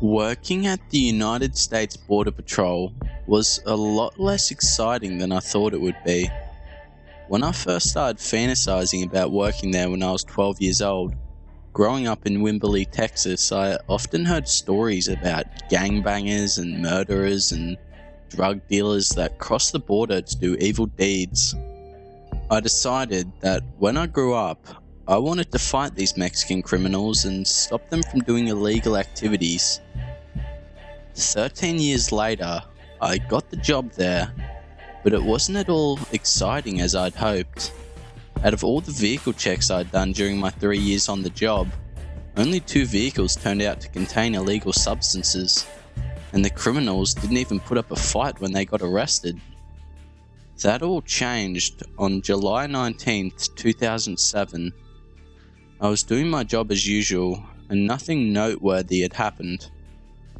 Working at the United States Border Patrol was a lot less exciting than I thought it would be. When I first started fantasizing about working there when I was 12 years old, growing up in Wimberley, Texas, I often heard stories about gangbangers and murderers and drug dealers that crossed the border to do evil deeds. I decided that when I grew up, I wanted to fight these Mexican criminals and stop them from doing illegal activities. 13 years later, I got the job there, but it wasn't at all exciting as I'd hoped. Out of all the vehicle checks I'd done during my 3 years on the job, only 2 vehicles turned out to contain illegal substances, and the criminals didn't even put up a fight when they got arrested. That all changed on July 19th, 2007. I was doing my job as usual, and nothing noteworthy had happened.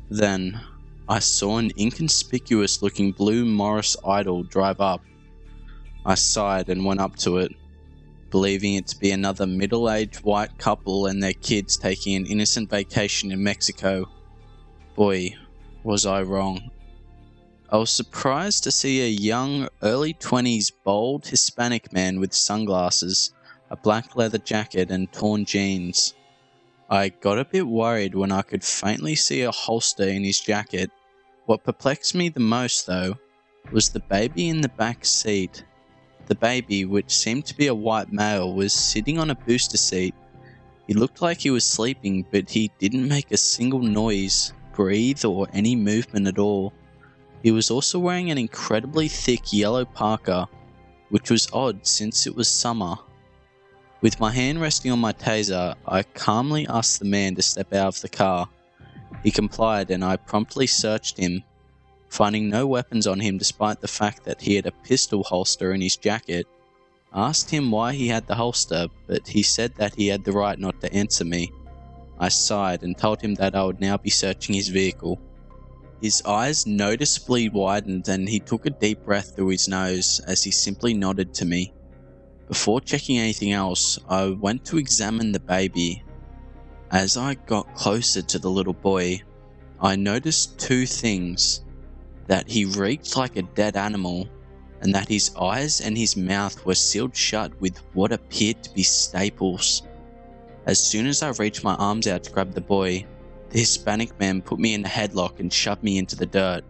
Then, I saw an inconspicuous looking blue Morris Idol drive up. I sighed and went up to it, believing it to be another middle-aged white couple and their kids taking an innocent vacation in Mexico. Boy, was I wrong. I was surprised to see a young, early 20s bald Hispanic man with sunglasses, a black leather jacket and torn jeans. I got a bit worried when I could faintly see a holster in his jacket. What perplexed me the most, though, was the baby in the back seat. The baby, which seemed to be a white male, was sitting on a booster seat. He looked like he was sleeping, but he didn't make a single noise, breathe, or any movement at all. He was also wearing an incredibly thick yellow parka, which was odd since it was summer. With my hand resting on my taser, I calmly asked the man to step out of the car. He complied and I promptly searched him. Finding no weapons on him despite the fact that he had a pistol holster in his jacket, I asked him why he had the holster, but he said that he had the right not to answer me. I sighed and told him that I would now be searching his vehicle. His eyes noticeably widened and he took a deep breath through his nose as he simply nodded to me. Before checking anything else, I went to examine the baby. As I got closer to the little boy, I noticed 2 things: that he reeked like a dead animal, and that his eyes and his mouth were sealed shut with what appeared to be staples. As soon as I reached my arms out to grab the boy, the Hispanic man put me in a headlock and shoved me into the dirt.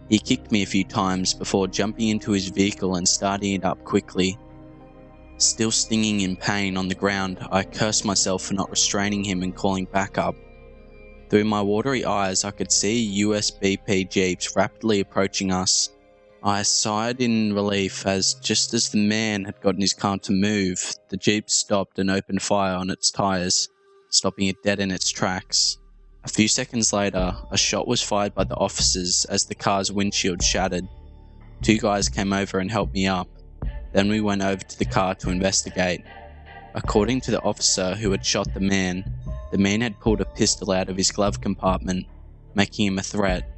He kicked me a few times before jumping into his vehicle and starting it up quickly. Still stinging in pain on the ground, I cursed myself for not restraining him and calling backup. Through my watery eyes, I could see US BP jeeps rapidly approaching us. I sighed in relief as, just as the man had gotten his car to move, the jeep stopped and opened fire on its tires, stopping it dead in its tracks. A few seconds later, a shot was fired by the officers as the car's windshield shattered. 2 guys came over and helped me up. Then we went over to the car to investigate. According to the officer who had shot the man had pulled a pistol out of his glove compartment, making him a threat.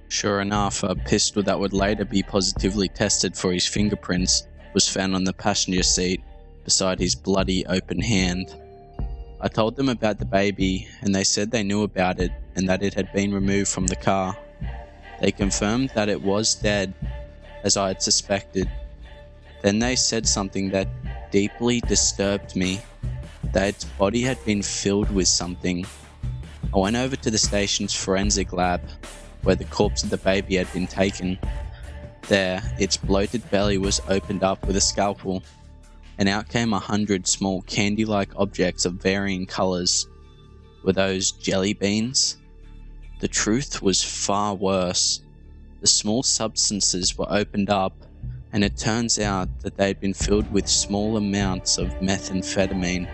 Sure enough, a pistol that would later be positively tested for his fingerprints was found on the passenger seat, beside his bloody open hand. I told them about the baby, and they said they knew about it and that it had been removed from the car. They confirmed that it was dead, as I had suspected. Then they said something that deeply disturbed me, that its body had been filled with something. I went over to the station's forensic lab, where the corpse of the baby had been taken. There, its bloated belly was opened up with a scalpel, and out came 100 small candy-like objects of varying colours. Were those jelly beans? The truth was far worse. The small substances were opened up, and it turns out that they had been filled with small amounts of methamphetamine.